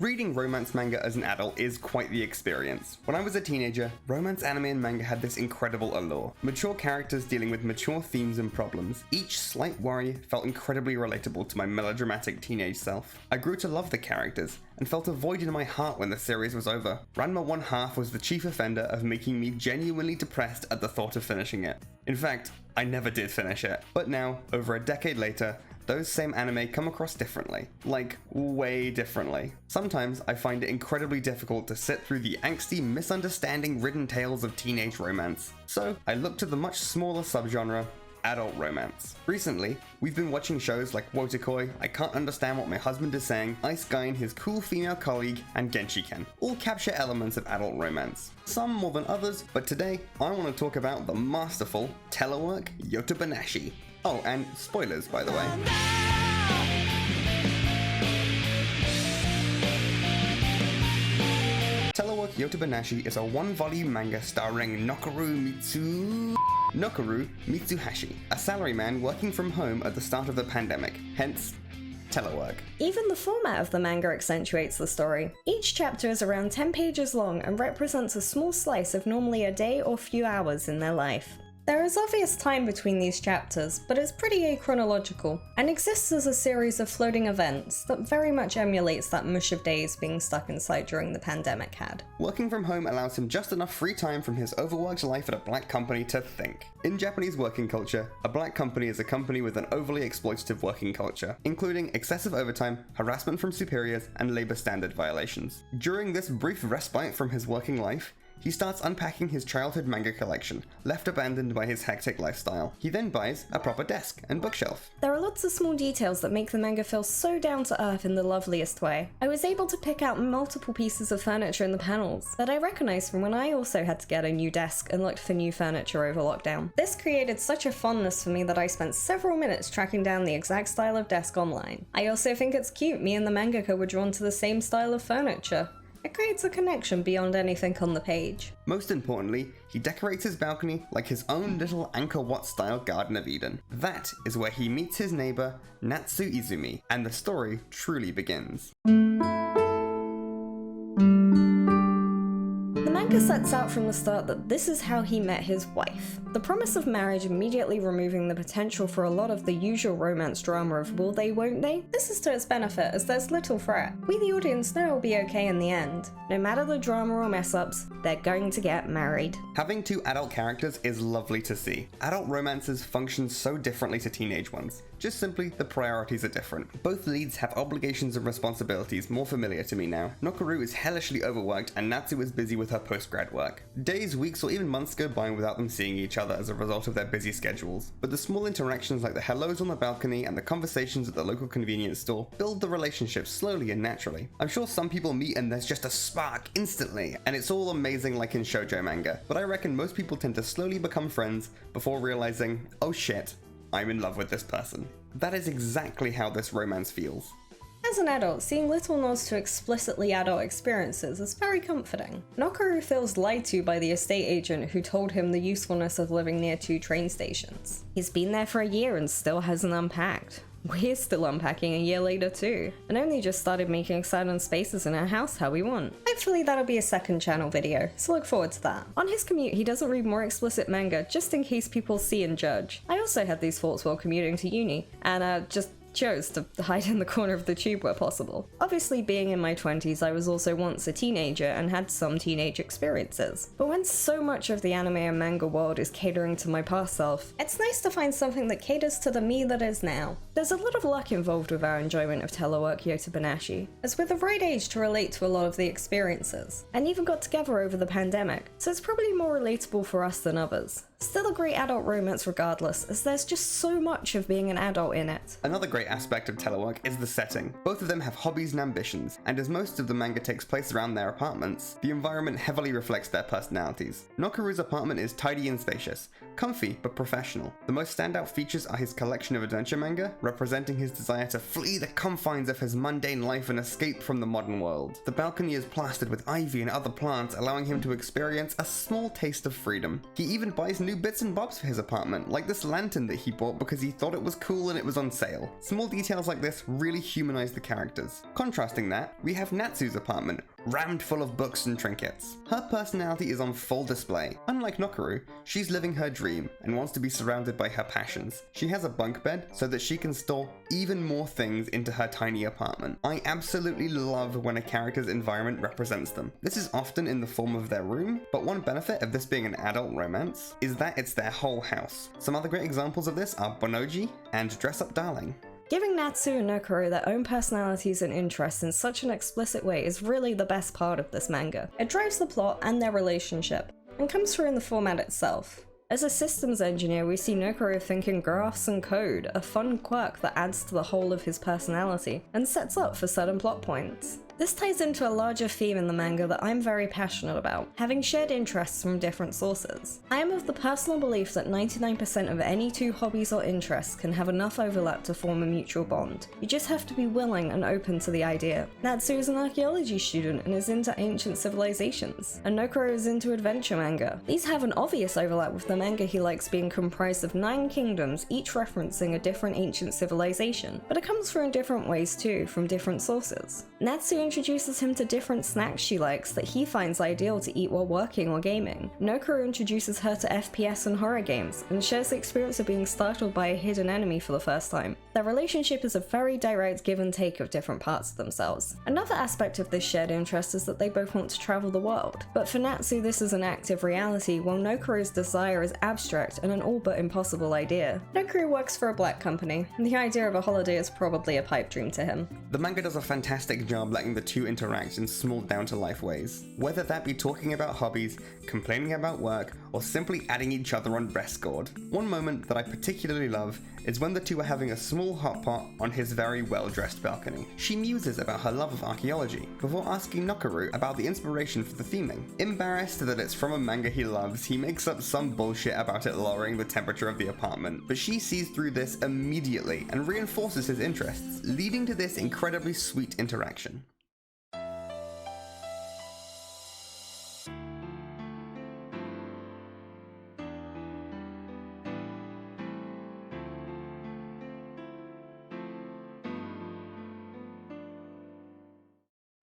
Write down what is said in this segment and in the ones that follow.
Reading romance manga as an adult is quite the experience. When I was a teenager, romance anime and manga had this incredible allure. Mature characters dealing with mature themes and problems. Each slight worry felt incredibly relatable to my melodramatic teenage self. I grew to love the characters, and felt a void in my heart when the series was over. Ranma 1/2 was the chief offender of making me genuinely depressed at the thought of finishing it. In fact, I never did finish it. But now, over a decade later, those same anime come across differently. Like, way differently. Sometimes I find it incredibly difficult to sit through the angsty, misunderstanding-ridden tales of teenage romance. So, I look to the much smaller subgenre, adult romance. Recently, we've been watching shows like Wotakoi, I Can't Understand What My Husband Is Saying, Ice Guy and His Cool Female Colleague, and Genshiken. All capture elements of adult romance. Some more than others, but today, I want to talk about the masterful Telework Yotabanashi. Oh, and spoilers, by the way. Telework Yotabanashi is a one-volume manga starring Nokoru Mitsuhashi, a salaryman working from home at the start of the pandemic, hence telework. Even the format of the manga accentuates the story. Each chapter is around 10 pages long and represents a small slice of normally a day or few hours in their life. There is obvious time between these chapters, but it's pretty achronological, and exists as a series of floating events that very much emulates that mush of days being stuck inside during the pandemic had. Working from home allows him just enough free time from his overworked life at a black company to think. In Japanese working culture, a black company is a company with an overly exploitative working culture, including excessive overtime, harassment from superiors, and labor standard violations. During this brief respite from his working life, he starts unpacking his childhood manga collection, left abandoned by his hectic lifestyle. He then buys a proper desk and bookshelf. There are lots of small details that make the manga feel so down to earth in the loveliest way. I was able to pick out multiple pieces of furniture in the panels that I recognized from when I also had to get a new desk and looked for new furniture over lockdown. This created such a fondness for me that I spent several minutes tracking down the exact style of desk online. I also think it's cute me and the mangaka were drawn to the same style of furniture. It creates a connection beyond anything on the page. Most importantly, he decorates his balcony like his own little Angkor Wat style Garden of Eden. That is where he meets his neighbor, Natsu Izumi, and the story truly begins. The manga sets out from the start that this is how he met his wife. The promise of marriage immediately removing the potential for a lot of the usual romance drama of will they, won't they? This is to its benefit as there's little threat. We the audience know it'll be okay in the end. No matter the drama or mess-ups, they're going to get married. Having two adult characters is lovely to see. Adult romances function so differently to teenage ones. Just simply, the priorities are different. Both leads have obligations and responsibilities more familiar to me now. Nokoru is hellishly overworked and Natsu is busy with her post-grad work. Days, weeks, or even months go by without them seeing each other as a result of their busy schedules. But the small interactions like the hellos on the balcony and the conversations at the local convenience store build the relationship slowly and naturally. I'm sure some people meet and there's just a spark instantly, and it's all amazing like in shoujo manga, but I reckon most people tend to slowly become friends before realizing, oh shit, I'm in love with this person. That is exactly how this romance feels. As an adult, seeing little nods to explicitly adult experiences is very comforting. Nokoru feels lied to by the estate agent who told him the usefulness of living near 2 train stations. He's been there for a year and still hasn't unpacked. We're still unpacking a year later too, and only just started making silent spaces in our house how we want. Hopefully that'll be a second channel video, so look forward to that. On his commute he doesn't read more explicit manga just in case people see and judge. I also had these thoughts while commuting to uni, and just chose to hide in the corner of the tube where possible. Obviously, being in my 20s, I was also once a teenager and had some teenage experiences. But when so much of the anime and manga world is catering to my past self, it's nice to find something that caters to the me that is now. There's a lot of luck involved with our enjoyment of Telework Yotabanashi, as we're the right age to relate to a lot of the experiences, and even got together over the pandemic, so it's probably more relatable for us than others. Still a great adult romance regardless, as there's just so much of being an adult in it. Another great aspect of Telework is the setting. Both of them have hobbies and ambitions, and as most of the manga takes place around their apartments, the environment heavily reflects their personalities. Nokoru's apartment is tidy and spacious, comfy but professional. The most standout features are his collection of adventure manga, representing his desire to flee the confines of his mundane life and escape from the modern world. The balcony is plastered with ivy and other plants, allowing him to experience a small taste of freedom. He even buys new new bits and bobs for his apartment, like this lantern that he bought because he thought it was cool and it was on sale. Small details like this really humanize the characters. Contrasting that, we have Natsu's apartment, rammed full of books and trinkets. Her personality is on full display. Unlike Nokoru, she's living her dream and wants to be surrounded by her passions. She has a bunk bed so that she can store even more things into her tiny apartment. I absolutely love when a character's environment represents them. This is often in the form of their room, but one benefit of this being an adult romance is that it's their whole house. Some other great examples of this are Bonoji and Dress Up Darling. Giving Natsu and Nokoru their own personalities and interests in such an explicit way is really the best part of this manga. It drives the plot and their relationship, and comes through in the format itself. As a systems engineer, we see Nokoru thinking graphs and code, a fun quirk that adds to the whole of his personality, and sets up for certain plot points. This ties into a larger theme in the manga that I'm very passionate about, having shared interests from different sources. I am of the personal belief that 99% of any two hobbies or interests can have enough overlap to form a mutual bond. You just have to be willing and open to the idea. Natsu is an archaeology student and is into ancient civilizations, and Nokoru is into adventure manga. These have an obvious overlap with the manga he likes being comprised of 9 kingdoms, each referencing a different ancient civilization, but it comes through in different ways too, from different sources. Natsu introduces him to different snacks she likes that he finds ideal to eat while working or gaming. Nokoru introduces her to FPS and horror games, and shares the experience of being startled by a hidden enemy for the first time. Their relationship is a very direct give and take of different parts of themselves. Another aspect of this shared interest is that they both want to travel the world, but for Natsu this is an active reality, while Nokoru's desire is abstract and an all but impossible idea. Nokoru works for a black company, and the idea of a holiday is probably a pipe dream to him. The manga does a fantastic job letting the two interact in small down-to-life ways, whether that be talking about hobbies, complaining about work, or simply adding each other on Discord. One moment that I particularly love is when the two are having a small hot pot on his very well-dressed balcony. She muses about her love of archaeology, before asking Nokoru about the inspiration for the theming. Embarrassed that it's from a manga he loves, he makes up some bullshit about it lowering the temperature of the apartment, but she sees through this immediately and reinforces his interests, leading to this incredibly sweet interaction.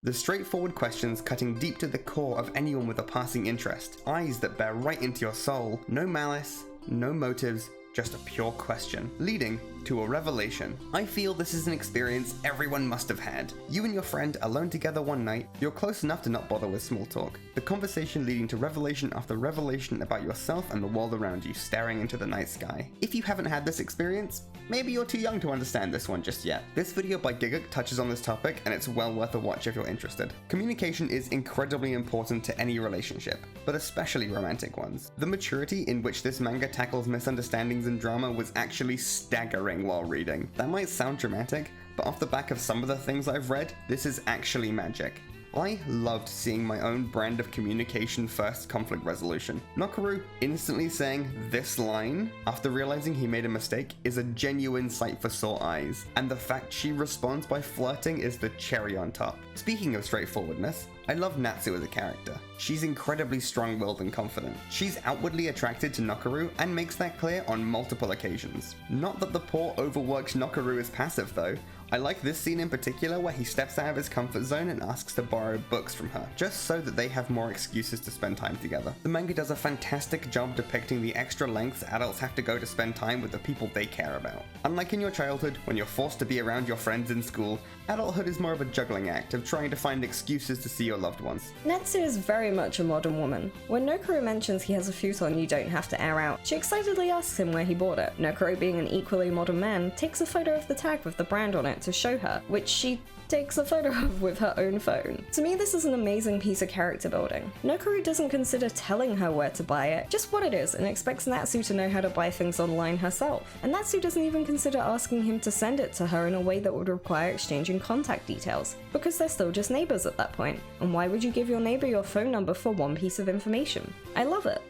The straightforward questions cutting deep to the core of anyone with a passing interest. Eyes that bear right into your soul. No malice, no motives, just a pure question, leading to a revelation. I feel this is an experience everyone must have had. You and your friend alone together one night, you're close enough to not bother with small talk. The conversation leading to revelation after revelation about yourself and the world around you, staring into the night sky. If you haven't had this experience, maybe you're too young to understand this one just yet. This video by Giguk touches on this topic, and it's well worth a watch if you're interested. Communication is incredibly important to any relationship, but especially romantic ones. The maturity in which this manga tackles misunderstandings and drama was actually staggering while reading. That might sound dramatic, but off the back of some of the things I've read, this is actually magic. I loved seeing my own brand of communication first conflict resolution. Nokoru instantly saying this line after realizing he made a mistake is a genuine sight for sore eyes, and the fact she responds by flirting is the cherry on top. Speaking of straightforwardness, I love Natsu as a character. She's incredibly strong-willed and confident. She's outwardly attracted to Nokoru and makes that clear on multiple occasions. Not that the poor overworked Nokoru is passive though. I like this scene in particular where he steps out of his comfort zone and asks to borrow books from her, just so that they have more excuses to spend time together. The manga does a fantastic job depicting the extra lengths adults have to go to spend time with the people they care about. Unlike in your childhood, when you're forced to be around your friends in school, adulthood is more of a juggling act of trying to find excuses to see your loved ones. Natsu is very much a modern woman. When Nokoru mentions he has a futon you don't have to air out, she excitedly asks him where he bought it. Nokoru, being an equally modern man, takes a photo of the tag with the brand on it to show her, which she takes a photo of with her own phone. To me, this is an amazing piece of character building. Nokoru doesn't consider telling her where to buy it, just what it is, and expects Natsu to know how to buy things online herself. And Natsu doesn't even consider asking him to send it to her in a way that would require exchanging contact details, because they're still just neighbors at that point. And why would you give your neighbor your phone number for one piece of information? I love it.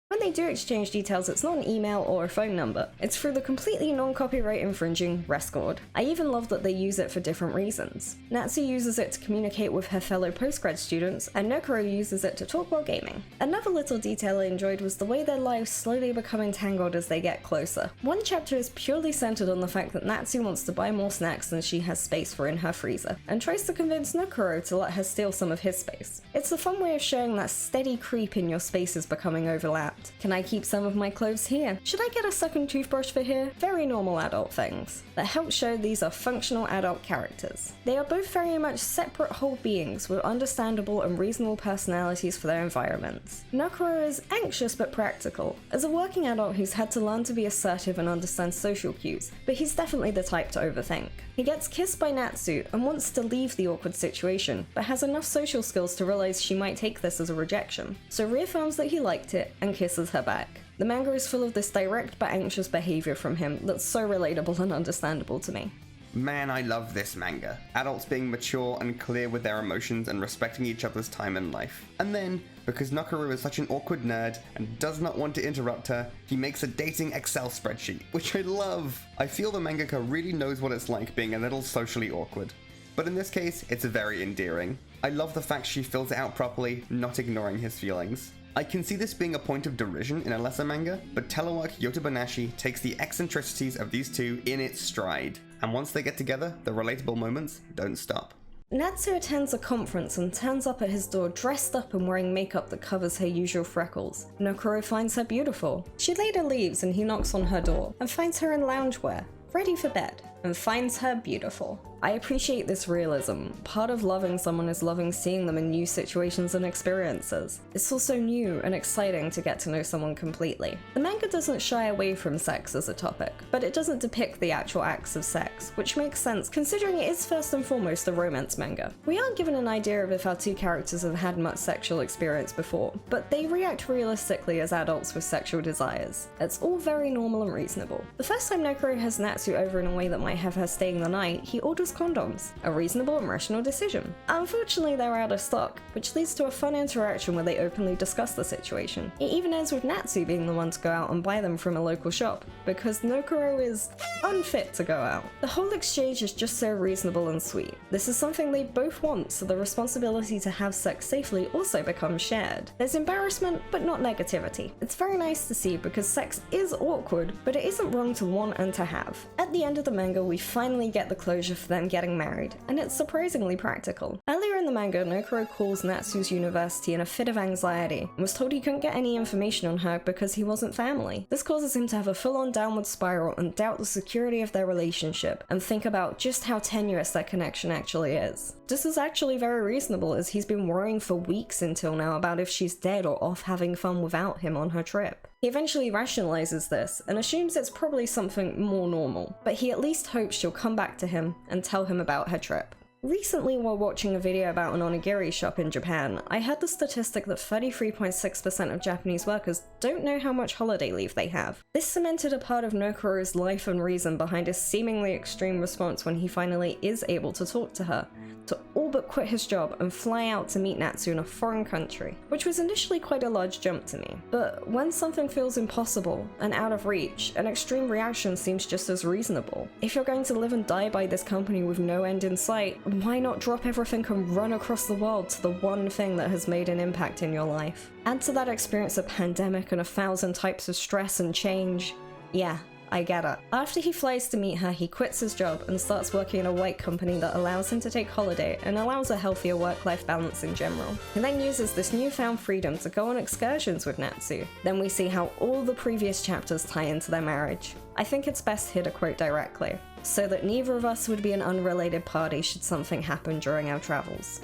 When they do exchange details, it's not an email or a phone number. It's through the completely non-copyright infringing Rescord. I even love that they use it for different reasons. Natsu uses it to communicate with her fellow postgrad students, and Nokoro uses it to talk while gaming. Another little detail I enjoyed was the way their lives slowly become entangled as they get closer. One chapter is purely centered on the fact that Natsu wants to buy more snacks than she has space for in her freezer, and tries to convince Nokoro to let her steal some of his space. It's a fun way of showing that steady creep in your spaces becoming overlapped. Can I keep some of my clothes here? Should I get a second toothbrush for here? Very normal adult things that help show these are functional adult characters. They are both very much separate whole beings with understandable and reasonable personalities for their environments. Nokoro is anxious but practical, as a working adult who's had to learn to be assertive and understand social cues, but he's definitely the type to overthink. He gets kissed by Natsu and wants to leave the awkward situation, but has enough social skills to realize she might take this as a rejection, so reaffirms that he liked it and kisses her back. The manga is full of this direct but anxious behavior from him that's so relatable and understandable to me. Man, I love this manga. Adults being mature and clear with their emotions and respecting each other's time in life. And then, because Nokoro is such an awkward nerd and does not want to interrupt her, he makes a dating Excel spreadsheet, which I love. I feel the mangaka really knows what it's like being a little socially awkward. But in this case, it's very endearing. I love the fact she fills it out properly, not ignoring his feelings. I can see this being a point of derision in a lesser manga, but Telework Yotabanashi takes the eccentricities of these two in its stride. And once they get together, the relatable moments don't stop. Natsu attends a conference and turns up at his door dressed up and wearing makeup that covers her usual freckles. Nokoro finds her beautiful. She later leaves and he knocks on her door and finds her in loungewear, ready for bed, and finds her beautiful. I appreciate this realism. Part of loving someone is loving seeing them in new situations and experiences. It's also new and exciting to get to know someone completely. The manga doesn't shy away from sex as a topic, but it doesn't depict the actual acts of sex, which makes sense considering it is first and foremost a romance manga. We aren't given an idea of if our two characters have had much sexual experience before, but they react realistically as adults with sexual desires. It's all very normal and reasonable. The first time Nokoro has Natsu over in a way that might have her staying the night, he orders condoms. A reasonable and rational decision. Unfortunately, they're out of stock, which leads to a fun interaction where they openly discuss the situation. It even ends with Natsu being the one to go out and buy them from a local shop, because Nokoro is unfit to go out. The whole exchange is just so reasonable and sweet. This is something they both want, so the responsibility to have sex safely also becomes shared. There's embarrassment, but not negativity. It's very nice to see because sex is awkward, but it isn't wrong to want and to have. At the end of the manga, we finally get the closure for them getting married, and it's surprisingly practical. Earlier in the manga, Nokoro calls Natsu's university in a fit of anxiety and was told he couldn't get any information on her because he wasn't family. This causes him to have a full-on downward spiral and doubt the security of their relationship and think about just how tenuous their connection actually is. This is actually very reasonable as he's been worrying for weeks until now about if she's dead or off having fun without him on her trip. He eventually rationalizes this and assumes it's probably something more normal, but he at least hopes she'll come back to him and tell him about her trip. Recently, while watching a video about an onigiri shop in Japan, I heard the statistic that 33.6% of Japanese workers don't know how much holiday leave they have. This cemented a part of Nokoro's life and reason behind his seemingly extreme response when he finally is able to talk to her, to all but quit his job and fly out to meet Natsu in a foreign country, which was initially quite a large jump to me. But when something feels impossible and out of reach, an extreme reaction seems just as reasonable. If you're going to live and die by this company with no end in sight, why not drop everything and run across the world to the one thing that has made an impact in your life? Add to that experience a pandemic and 1,000 types of stress and change. Yeah, I get it. After he flies to meet her, he quits his job and starts working in a white company that allows him to take holiday and allows a healthier work-life balance in general. He then uses this newfound freedom to go on excursions with Natsu. Then we see how all the previous chapters tie into their marriage. I think it's best here to quote directly, "So that neither of us would be an unrelated party should something happen during our travels.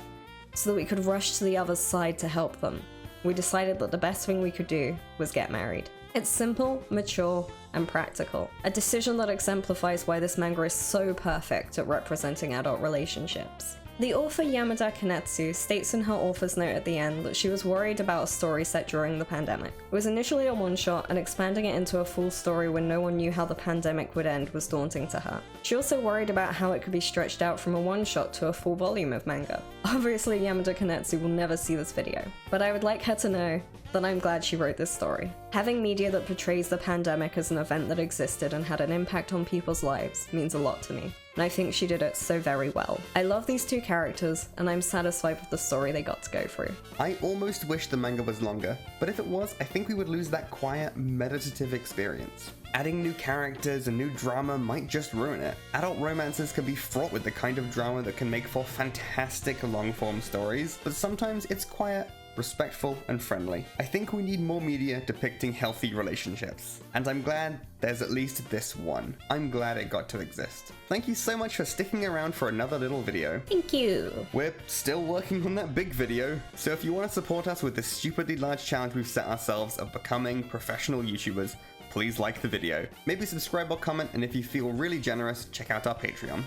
So that we could rush to the other's side to help them. We decided that the best thing we could do was get married." It's simple, mature, and practical. A decision that exemplifies why this manga is so perfect at representing adult relationships. The author Yamada Kanetsu states in her author's note at the end that she was worried about a story set during the pandemic. It was initially a one-shot, and expanding it into a full story when no one knew how the pandemic would end was daunting to her. She also worried about how it could be stretched out from a one-shot to a full volume of manga. Obviously, Yamada Kanetsu will never see this video, but I would like her to know that I'm glad she wrote this story. Having media that portrays the pandemic as an event that existed and had an impact on people's lives means a lot to me, and I think she did it so very well. I love these two characters, and I'm satisfied with the story they got to go through. I almost wish the manga was longer, but if it was, I think we would lose that quiet, meditative experience. Adding new characters and new drama might just ruin it. Adult romances can be fraught with the kind of drama that can make for fantastic long-form stories, but sometimes it's quiet, respectful, and friendly. I think we need more media depicting healthy relationships, and I'm glad there's at least this one. I'm glad it got to exist. Thank you so much for sticking around for another little video. Thank you! We're still working on that big video, so if you want to support us with this stupidly large challenge we've set ourselves of becoming professional YouTubers, please like the video. Maybe subscribe or comment, and if you feel really generous, check out our Patreon.